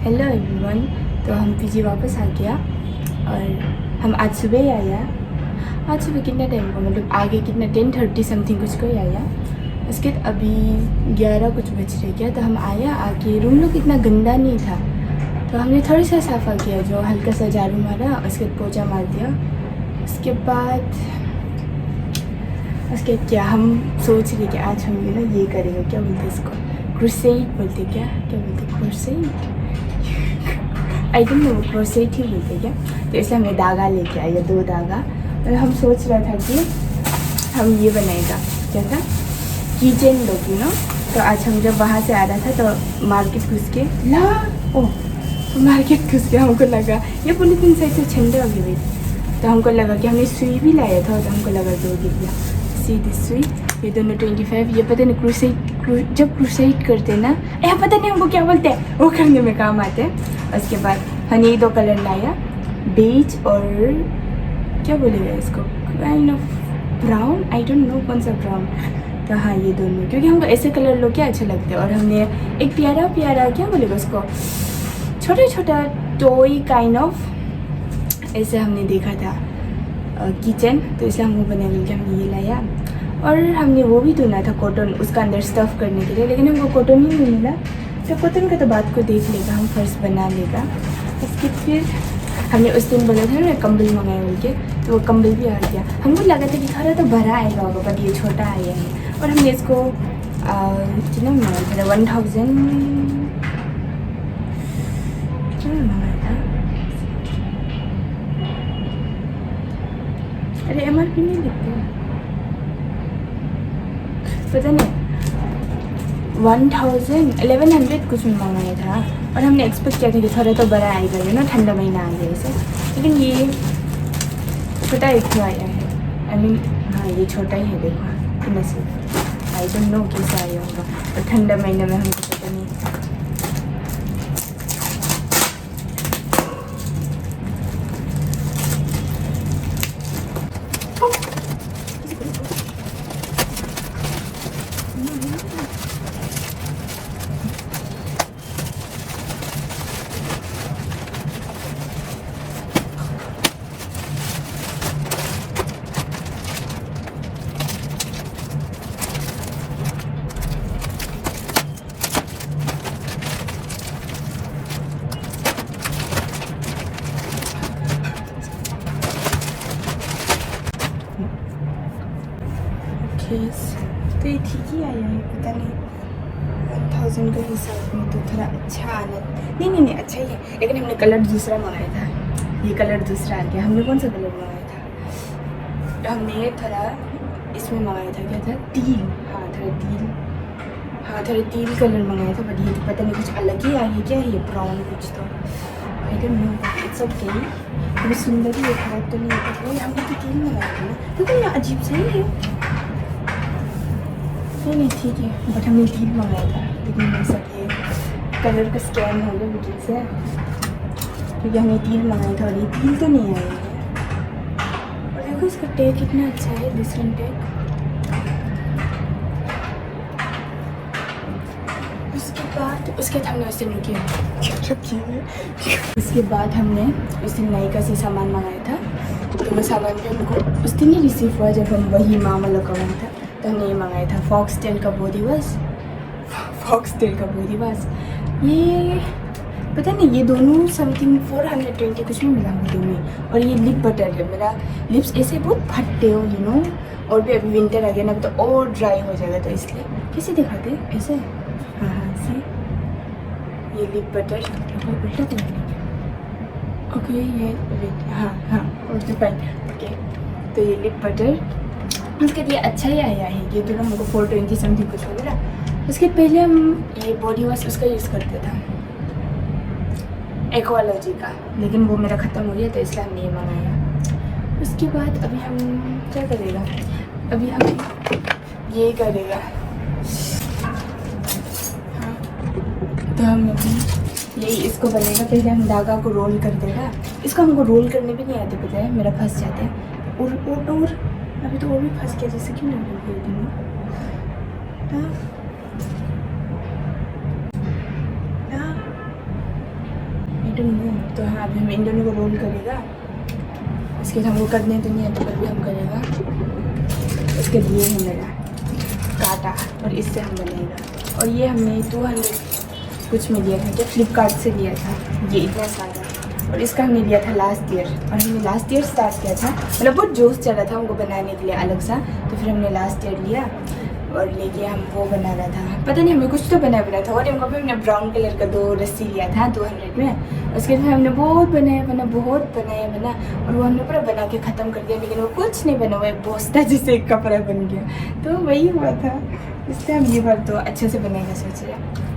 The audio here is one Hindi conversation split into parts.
Hello everyone. तो हम पीजी वापस आ गया और हम आज सुबह ही आया। आज सुबह कितना टाइम को मतलब आगे कितना 10:30 समथिंग कुछ को ही आया। उसके बाद अभी 11 कुछ बज रहे क्या। तो हम आया आके रूम लोग इतना गंदा नहीं था तो हमने थोड़ा सा सफ़ा किया, जो हल्का सा झाड़ू मारा, उसके बाद पोछा मार दिया। उसके बाद क्या हम सोच रहे कि आज हम ये करेंगे, क्या बोलते हैं इसको, क्रूसेड बोलते क्या बोलते crusade, I don't know, crusade ही बोलते क्या। तो इसलिए हमने धागा लेके आया, 2 धागा। और हम सोच रहा था कि हम ये बनाएगा, क्या था, किचन लोग ना। तो आज हम जब वहाँ से आ रहा था तो मार्केट घुस के मार्केट घुस के हमको लगा ये पॉलीथीन साइड से ठंडे हो गए। तो हमको लगा कि हमने सुई भी लाया था, तो हमको लगा 2 गिर गया। सी दिस सुई, ये दोनों 25। ये पता नहीं क्रूसेड जब क्रूसेड करते ना, पता नहीं हमको क्या बोलते हैं, वो करने में काम आते हैं। उसके बाद हमने ये 2 कलर लाया, बेज और क्या बोलेगा इसको, kind of brown, I don't no कौन सा ब्राउन। तो हाँ ये दोनों, क्योंकि हमको ऐसे कलर लोग क्या अच्छे लगते हैं। और हमने एक प्यारा प्यारा क्या बोलेगा उसको, छोटा छोटा टॉय काइंड ऑफ ऐसे हमने देखा था किचन, तो इसलिए हमको बनाने के हमने ये लाया। और हमने वो भी ढूंढा था कॉटन, उसका अंदर स्टफ़ करने के लिए, लेकिन हमको कॉटन ही नहीं मिला। तो कॉटन का तो बात को देख लेगा, हम फर्स्ट बना लेगा। उसके फिर हमने उस दिन बोला था ना कंबल मंगाए बोल के, तो वो कंबल भी आ गया। हमको लगा था कि थोड़ा तो बड़ा आएगा होगा, बट ये छोटा आया है। और हमने इसको कितना मंगाया था, 1000 मंगाया था। अरे MRP नहीं लिखते, पता नहीं 1100 कुछ में मंगाया था। और हमने एक्सपेक्ट किया था कि थोड़ा तो बड़ा आएगा, ये ना ठंडा महीना आ गया इसे, लेकिन ये छोटा एक तो आया है। आई मीन हाँ ये छोटा ही है, देखो कितना सिर्फ, आई डोंट नो कैसा आया होगा। और ठंडा महीने में हमको पता नहीं। तो ये ठीक ही आया है, पता नहीं 1000 के हिसाब में तो थोड़ा अच्छा आना, नहीं अच्छा ही है। लेकिन हमने कलर दूसरा मंगाया था, ये कलर दूसरा आ गया। हमने कौन सा कलर मंगाया था, तो हमने थोड़ा इसमें मंगाया था, क्या था, तील, थोड़ा तील कलर मंगाया था। बट ये तो पता नहीं कुछ अलग ही आ गया, क्या है ये ब्राउन कुछ, तो आई डोंट नो, इट्स ओके। बहुत सुंदर ही है, खराब तो नहीं है। हमने तो तील मंगाया था ना, तो ये अजीब से ही है। नहीं ठीक है, बट हमने तील मंगाया था, लेकिन मेरे साथ ये कलर का स्कैम हो गया वीडियो से, क्योंकि हमने तील मंगाया था और ये तील तो नहीं आया है। और देखो इसका टैग कितना अच्छा है, डिफरेंट टैग। उसके बाद हमने उस दिन उसके बाद हमने उस दिन नायका से सामान मंगाया था। तो वो सामान भी हमको उस दिन ही रिसीव हुआ जब हम वही मामा लगाया था। तो हमने ये मंगाया था फॉक्सटेल का बॉडी वॉश। ये पता नहीं, ये दोनों समथिंग 420 कुछ में मिला मुझे में। और ये लिप बटर है, मेरा लिप्स ऐसे बहुत फटते हो यू नो। और भी अभी विंटर आ गया ना, तो और ड्राई हो जाएगा, तो इसलिए कैसे दिखाते ऐसे, हाँ सी ये लिप बटर उल्टा तो नहीं, ओके ये हाँ ओके फाइन ओके। तो ये लिप बटर उसके लिए अच्छा ही आया है, ये दोनों हमको 420 समथिंग कुछ हो गया। उसके पहले हम ये बॉडी वॉश उसका यूज़ करते था एक्वालॉजी का, लेकिन वो मेरा ख़त्म हो गया, तो इसलिए हमने ये मंगाया। उसके बाद अभी हम क्या करेगा, अभी हम ये करेगा, हाँ तो हम अभी यही इसको बनेगा। पहले हम धागा को रोल कर देगा, इसको हमको रोल करने भी नहीं आते, पता है मेरा फंस जाते हैं। और अभी तो और भी फंस गया, जैसे क्यों नहीं रोल कर दूँगा। Don't know. तो हाँ अभी हम इन दोनों को रोल करेगा, इसके हमको करने तो नहीं है तो भी हम करेगा। इसके लिए है मेरा काटा और इससे हम बनाएगा। और ये हमने 200 कुछ में लिया था, जो फ्लिपकार्ट से लिया था ये इतना सारा। और इसका हमने लिया था लास्ट ईयर, और हमने लास्ट ईयर स्टार्ट किया था, मतलब बहुत जोश चल रहा था हमको बनाने के लिए अलग सा। तो फिर हमने लास्ट ईयर लिया और लेके हम वो बना रहा था, पता नहीं हमें कुछ तो बना था। और हमको भी हमने ब्राउन कलर का 2 रस्सी लिया था 200 में। उसके बाद हमने बहुत बनाया बना और वो हमने पूरा बना के ख़त्म कर दिया, लेकिन वो कुछ नहीं बना हुआ, एक बोस्ता जैसे एक कपड़ा बन गया। तो वही हुआ था, इसलिए हम ये बार तो अच्छे से बनाएगा सोच रहे हैं।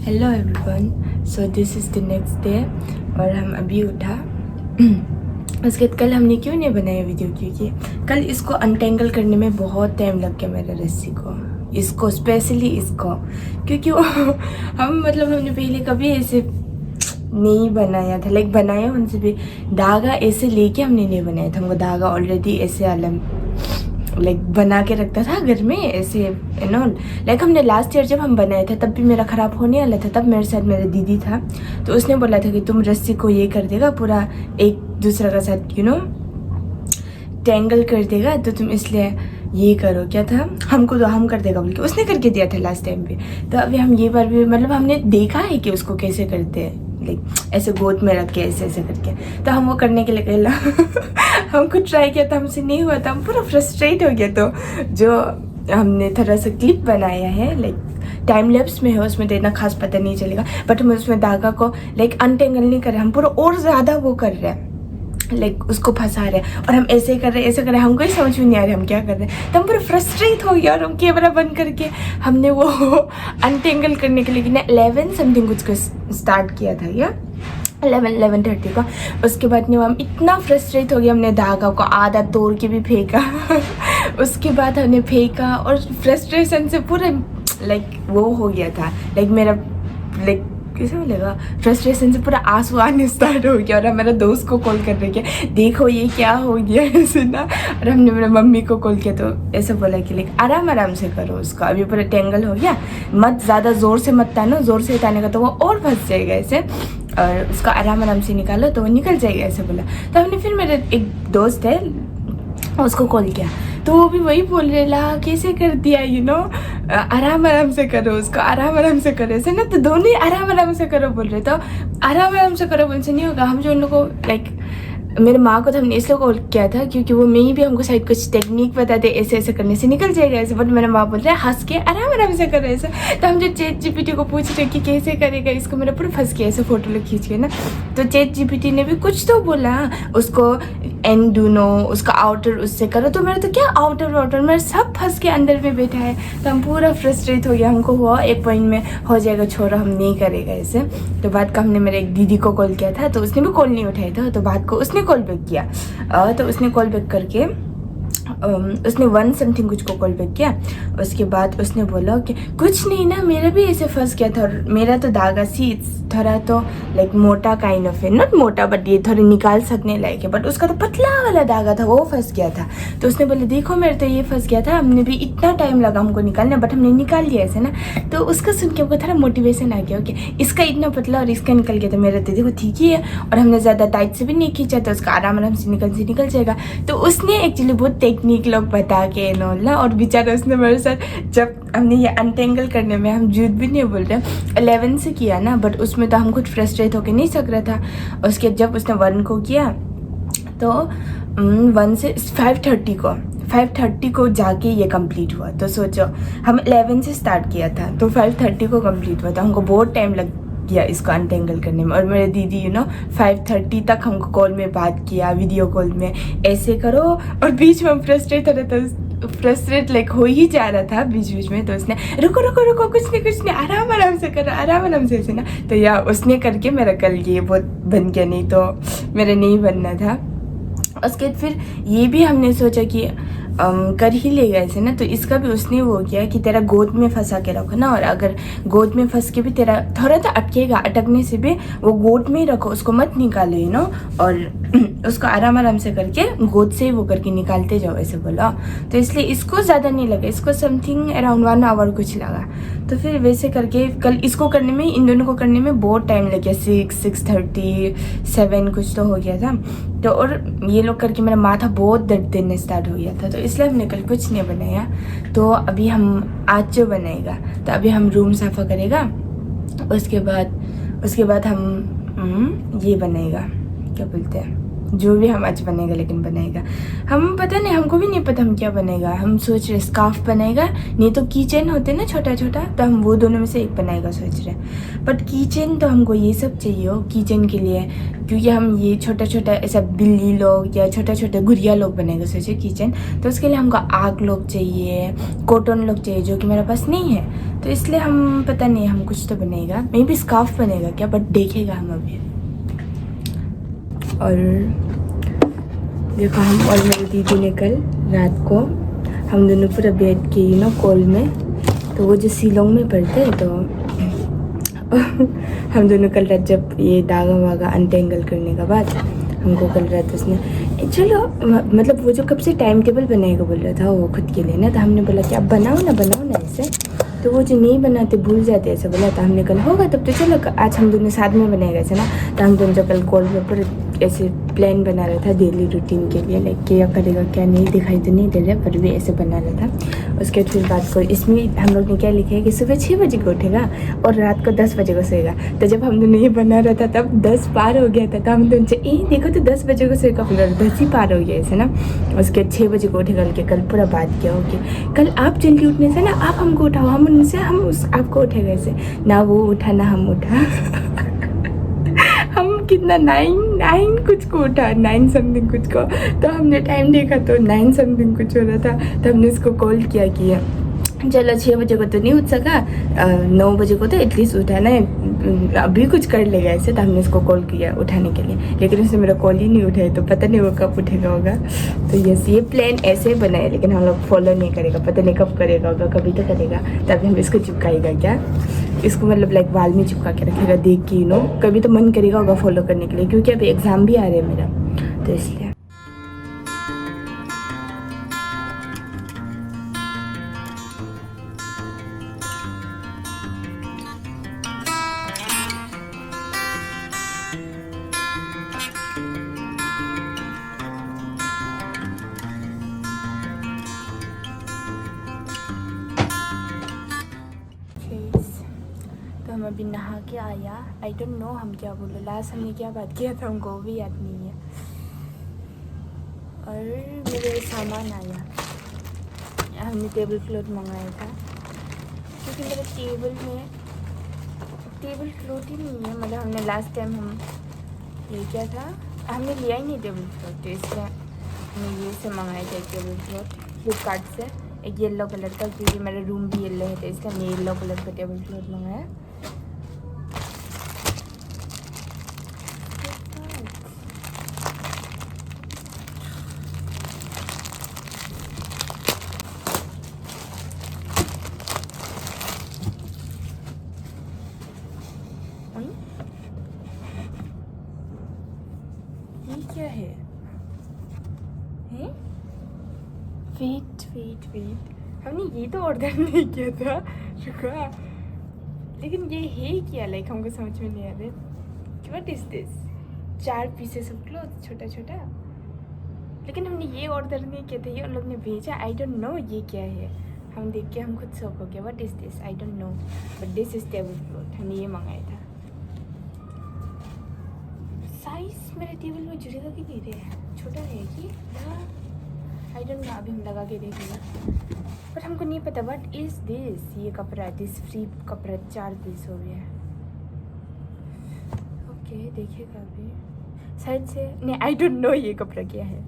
Hello everyone, so this is the next day और हम अभी उठा। उसके बाद कल हमने क्यों नहीं बनाया वीडियो, क्योंकि कल इसको अनटेंगल करने में बहुत टाइम लग गया मेरे रस्सी को, इसको स्पेशली इसको, क्योंकि वो हमने पहले कभी ऐसे नहीं बनाया था, लाइक बनाया उनसे भी धागा ऐसे लेके हमने नहीं बनाया था। हमको धागा ऑलरेडी ऐसे लाइक बना के रखता था घर में ऐसे एंड ऑल। लाइक हमने लास्ट ईयर जब हम बनाया था तब भी मेरा ख़राब होने वाला था, तब मेरे साथ मेरा दीदी था, तो उसने बोला था कि तुम रस्सी को ये कर देगा पूरा एक दूसरे का साथ टेंगल कर देगा, तो तुम इसलिए ये करो। क्या था, हमको तो हम कर देगा बोल के उसने करके दिया था लास्ट टाइम पे। तो अभी हम ये बार भी हमने देखा है कि उसको कैसे करते हैं, लाइक ऐसे गोद में रख के ऐसे ऐसे करके। तो हम वो करने के लिए कहला हमको ट्राई किया था, हमसे नहीं हुआ था, हम पूरा फ्रस्ट्रेट हो गया। तो जो हमने थोड़ा सा क्लिप बनाया है, लाइक टाइम लैप्स में है, उसमें तो इतना खास पता नहीं चलेगा, बट हम उसमें धागा को लाइक अनटेंगल नहीं कर रहे, हम पूरा और ज़्यादा वो कर रहे हैं, लाइक उसको फंसा रहे हैं। और हम ऐसे कर रहे हैं, हमको ही समझ में नहीं आ रहा हम क्या कर रहे हैं। तो हम पूरा फ्रस्ट्रेट हो गया और हम कैमरा बंद करके हमने वो अनटेंगल करने के लिए 11 समथिंग कुछ को स्टार्ट किया था, या 11:30 को। उसके बाद नहीं हम इतना फ्रस्ट्रेट हो गया, हमने धागा को आधा तोड़ के भी फेंका उसके बाद हमने फेंका और फ्रस्ट्रेशन से पूरा लाइक वो हो गया था, लाइक मेरा लाइक कैसे बोलेगा, फ्रस्ट्रेशन से पूरा आंसू आने स्टार्ट हो गया। और मेरा दोस्त को कॉल कर रहे कि देखो ये क्या हो गया ऐसे ना। और हमने मेरे मम्मी को कॉल किया तो ऐसे बोला कि लाइक आराम से करो उसका, अभी पूरा टेंगल हो गया, मत ज़्यादा ज़ोर से मत तानो, ज़ोर से ताने का तो वो और फंस जाएगा ऐसे, और उसका आराम से निकालो तो वो निकल जाएगा ऐसे बोला। तो हमने फिर मेरे एक दोस्त है उसको कॉल किया, तो वो भी वही बोल रहे ला कैसे कर दिया आराम से करो उसको, आराम से करो ऐसे ना। तो दोनों ही आराम से करो बोल रहे, तो आराम से करो बोल से नहीं होगा। हम जो उन लोगों को लाइक मेरे माँ को तो हमने इसलिए कॉल किया था क्योंकि वो मेरी भी हमको शायद कुछ टेक्निक बताते ऐसे ऐसे करने से निकल जाएगा ऐसे, बट मेरा माँ बोल रहा है हंस के आराम से करो ऐसे। तो हम जो चैट जीपीटी को पूछ रहे कि कैसे करेगा इसको, मेरा पूरा फंस गया ऐसे फोटो लोग खींच के ना। तो चैट जीपीटी ने भी कुछ तो बोला उसको एंडूनो उसका आउटर उससे करो, तो मेरा तो क्या आउटर मेरा सब फंस के अंदर में बैठा है। तो हम पूरा फ्रस्ट्रेट हो गया, हमको हुआ एक पॉइंट में हो जाएगा छोड़ो हम नहीं करेगा ऐसे। तो बाद का हमने मेरे एक दीदी को कॉल किया था, तो उसने भी कॉल नहीं उठाया था, तो बाद को उसने कॉल बैक किया। तो उसने कॉल बैक करके उसने 1 समथिंग कुछ को कॉल बैक किया। उसके बाद उसने बोला कि कुछ नहीं ना, मेरा भी ऐसे फंस गया था, मेरा तो धागा सी थोड़ा तो लाइक मोटा काइंड ऑफ है, नॉट मोटा बट ये थोड़े निकाल सकने लायक है, बट उसका तो पतला वाला धागा था वो फंस गया था। तो उसने बोले देखो मेरे तो ये फंस गया था, हमने भी इतना टाइम लगा हमको निकालने बट हमने निकाल लिया ऐसे ना। तो उसका सुन के हमको थोड़ा मोटिवेशन आ गया, ओके इसका इतना पतला और इसका निकल गया तो मेरा तो देखो ठीक ही है, और हमने ज़्यादा टाइट से भी नहीं खींचा तो उसका आराम से निकल जाएगा। तो उसने एक्चुअली बहुत टेक्निक लोग बता के ना, और बेचारा उसने मेरे साथ जब हमने ये अनटेंगल करने में, हम झूठ भी नहीं बोल रहे, 11 से किया ना, बट उसमें तो हम खुद फ्रस्ट्रेट होके नहीं सक रहा था। उसके जब उसने 1 को किया तो 1 से 5:30 को जाके ये कंप्लीट हुआ। तो सोचो हम 11 से स्टार्ट किया था तो 5:30 को कंप्लीट हुआ था। हमको बहुत टाइम लग गया इसको अनटेंगल करने में। और मेरे दीदी 5:30 तक हमको कॉल में बात किया, वीडियो कॉल में ऐसे करो, और बीच में हम फ्रस्ट्रेट लाइक हो ही जा रहा था बीच में। तो उसने रुको कुछ नहीं आराम से करो, आराम से ऐसे ना। तो या उसने करके मेरा कल ये बहुत बन गया, नहीं तो मेरा नहीं बनना था। उसके बाद फिर ये भी हमने सोचा कि कर ही लेगा ऐसे ना। तो इसका भी उसने वो किया कि तेरा गोद में फंसा के रखो ना, और अगर गोद में फंस के भी तेरा थोड़ा सा अटकेगा, अटकने से भी वो गोद में ही रखो, उसको मत निकालो और उसको आराम से करके गोद से ही वो करके निकालते जाओ ऐसे बोला। तो इसलिए इसको ज़्यादा नहीं लगा, इसको समथिंग अराउंड 1 आवर कुछ लगा। तो फिर वैसे करके कल इसको करने में, इन दोनों को करने में बहुत टाइम लग गया, 6:30 7 कुछ तो हो गया था। तो और ये लोग करके मेरा माथा बहुत दर्द देने स्टार्ट हो गया था। तो इसलिए हमने कल कुछ नहीं बनाया। तो अभी हम आज जो बनाएगा, तो अभी हम रूम साफ़ा करेगा, उसके बाद हम ये बनाएगा, क्या बोलते हैं, जो भी हम आज बनेगा, लेकिन बनेगा हम पता नहीं, हमको भी नहीं पता हम क्या बनेगा। हम सोच रहे स्कार्फ बनेगा, नहीं तो कीचेन होते ना छोटा, तो हम वो दोनों में से एक बनाएगा सोच रहे। बट कीचेन तो हमको ये सब चाहिए हो कीचेन के लिए, क्योंकि हम ये छोटा ऐसा बिल्ली लोग या छोटा गुड़िया लोग बनेगा सोचे कीचेन। तो उसके लिए हमको आग लोग चाहिए, कॉटन लोग चाहिए, जो कि मेरे पास नहीं है। तो इसलिए हम पता नहीं, हम कुछ तो बनेगा, मे बी स्कार्फ बनेगा क्या, बट देखेगा हम अभी। और देखो हम और मेरी दीदी ने कल रात को हम दोनों पूरा बैठ के कॉल में, तो वो जो शिलोंग में पढ़ते तो हम दोनों कल रात जब ये धागा वागा अनटेंगल करने के बाद हमको कल रात उसने चलो, मतलब वो जो कब से टाइम टेबल बनाएगा बोल रहा था वो खुद के लिए ना। तो हमने बोला कि अब बनाओ ना ऐसे। तो वो जो नहीं बनाते भूल जाते ऐसे बोला। तो हमने कल होगा तब तो चलो आज हम दोनों साथ में बनाएगा ऐसे ना। तो हम दोनों जो कल कॉल में पूरे ऐसे प्लान बना रहा था डेली रूटीन के लिए, लाइक क्या करेगा क्या नहीं, दिखाई तो नहीं दे रहा पर भी ऐसे बना रहा था। उसके बाद फिर बात को इसमें हम लोग ने क्या लिखा है कि सुबह 6 बजे को उठेगा और रात को 10 बजे को सोएगा। तो जब हम दोनों ये बना रहा था तब 10 पार हो गया था। तो हम दोनों देखो तो 10 बजे को सोएगा, 10 ही पार हो गया ऐसे ना। उसके बाद 6 बजे को उठेगा, कल पूरा बात किया होगी। कल आप जल्दी उठने से ना आप हमको उठाओ, हम उनसे हम आपको उठेगा ऐसे ना। वो उठा ना हम उठा हम कितना 9 कुछ को उठा, 9 समथिंग कुछ को। तो हमने टाइम देखा तो 9 समथिंग कुछ हो रहा था। तो हमने इसको कॉल किया कि चलो 6 बजे को तो नहीं उठ सका, 9 बजे को तो एटलीस्ट उठाना है, अभी कुछ कर लेगा ऐसे। तो हमने इसको कॉल किया उठाने के लिए, लेकिन उसने मेरा कॉल ही नहीं उठाया। तो पता नहीं वो कब उठेगा होगा। तो यस, ये प्लान ऐसे बनाया, लेकिन हम लोग फॉलो नहीं करेगा, पता नहीं कब करेगा होगा, कभी तो करेगा। तभी हम इसको चिपकाएगा क्या, इसको मतलब लाइक वाल में चिपका के रखेगा देख के कभी तो मन करेगा होगा फॉलो करने के लिए, क्योंकि अभी एग्ज़ाम भी आ रहे हैं मेरा, तो इसलिए। हम अभी नहा के आया। आई डोंट नो हम क्या बोले, लास्ट हमने क्या बात किया था हमको वो भी याद नहीं है। और मेरे सामान आया, हमने टेबल क्लॉथ मंगाया था, क्योंकि मेरे टेबल क्लॉथ ही नहीं है। मतलब हमने लास्ट टाइम हम ये क्या था, हमने लिया ही नहीं टेबल क्लॉथ, तो इसलिए हमने ये से मंगाया था टेबल क्लॉथ फ्लिपकार्ट से, एक येलो कलर का, क्योंकि मेरा रूम भी येलो है तो इसलिए हमने येलो कलर का टेबल क्लॉथ मंगाया। ये क्या है? वेट वेट वेट, हमने ये तो ऑर्डर नहीं किया था, रुका। लेकिन ये है क्या? लाइक हमको समझ में नहीं आ रहा। What is this? 4 pieces of cloth, छोटा छोटा। लेकिन हमने ये ऑर्डर नहीं किया था, ये उन लोग ने भेजा। आई डोंट नो ये क्या है। हम देख के हम खुद शॉक हो गए। What is this? I don't no, but this is table cloth. हमने ये मंगाया था। साइज मेरे टेबल में जुड़ेगा कि नहीं रे? छोटा है कि आई डोंट नो, अभी हम लगा के देखेंगे। बट हमको नहीं पता व्हाट इज दिस। ये कपड़ा, दिस फ्री कपड़ा 4 पीस हो गया। ओके, देखिएगा अभी साइड से। नहीं, आई डोंट नो ये कपड़ा क्या है।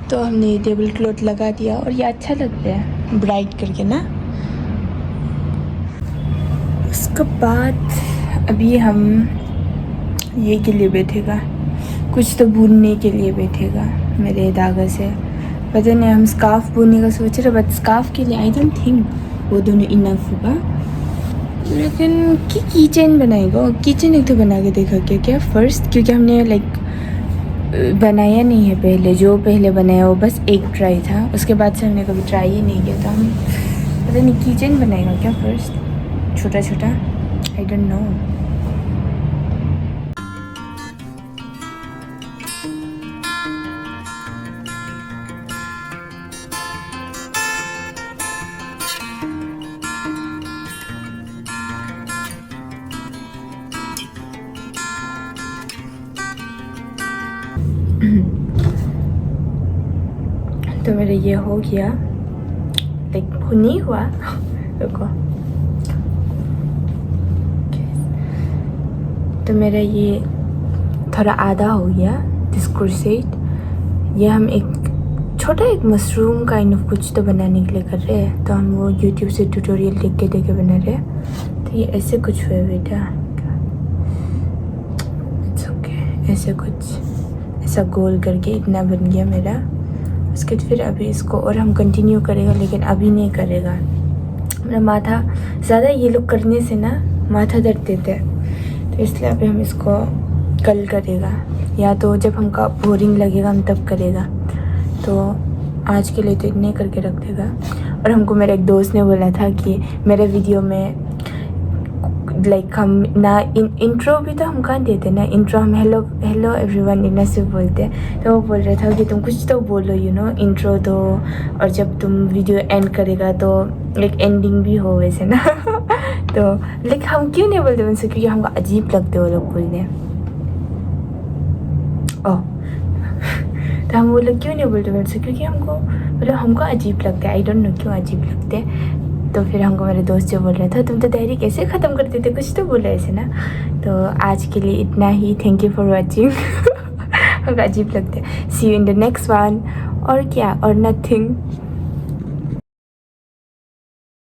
तो हमने टेबल क्लॉथ लगा दिया और ये अच्छा लगता है ब्राइट करके ना। उसके बाद अभी हम ये के लिए बैठेगा, कुछ तो बुनने के लिए बैठेगा मेरे धागे से। पता नहीं, हम स्कार्फ बुनने का सोच रहे, बट स्कार्फ के लिए आई डोंट थिंक वो दोनों इनफ होगा। लेकिन की चेन बनाएगा, की चेन एक तो बना के देखा क्या फर्स्ट, क्योंकि हमने लाइक बनाया नहीं है पहले। जो पहले बनाया वो बस एक ट्राई था, उसके बाद से हमने कभी ट्राई ही नहीं किया था। हम पता नहीं की चेन बनाएगा क्या फर्स्ट, छोटा छोटा, आई डोंट नो। तो मेरा ये हो गया, लाइक नहीं हुआ। रुको, तो मेरा ये थोड़ा आधा हो गया दिस क्रोशेट। ये हम एक छोटा एक मशरूम काइंड ऑफ कुछ तो बनाने के लिए कर रहे हैं। तो हम वो यूट्यूब से ट्यूटोरियल देख के बना रहे हैं। तो ये ऐसे कुछ हुआ बेटा, इट्स ओके। ऐसे कुछ ऐसा गोल करके इतना बन गया मेरा। उसके बाद फिर अभी इसको और हम कंटिन्यू करेगा, लेकिन अभी नहीं करेगा। मेरा माथा ज़्यादा ये लोग करने से ना माथा दर्द देता है, तो इसलिए अभी हम इसको कल करेगा, या तो जब हमका बोरिंग लगेगा हम तब करेगा। तो आज के लिए तो इतने करके रख देगा। और हमको मेरे एक दोस्त ने बोला था कि मेरे वीडियो में लाइक हम ना इंट्रो भी तो हम कहाँ देते ना, इंट्रो हम हेलो हेलो एवरीवन इतना से बोलते हैं। तो वो बोल रहा था कि तुम कुछ तो बोलो, यू नो, इंट्रो दो, और जब तुम वीडियो एंड करेगा तो लाइक एंडिंग भी हो वैसे ना। तो लाइक हम क्यों नहीं बोलते उनसे, क्योंकि हमको अजीब लगते वो लोग बोलने। ओह तो हम वो लोग क्यों नहीं बोलते उनसे, क्योंकि हमको मतलब हमको अजीब लगता है। आई डोंट नो क्यों अजीब लगते हैं। तो फिर हमको मेरे दोस्त जो बोल रहा था तुम तो डायरी कैसे ख़त्म कर देते, कुछ तो बोला ऐसे ना। तो आज के लिए इतना ही, थैंक यू फॉर वॉचिंग। हमको अजीब लगता है। See you in the next one, और क्या, और नथिंग।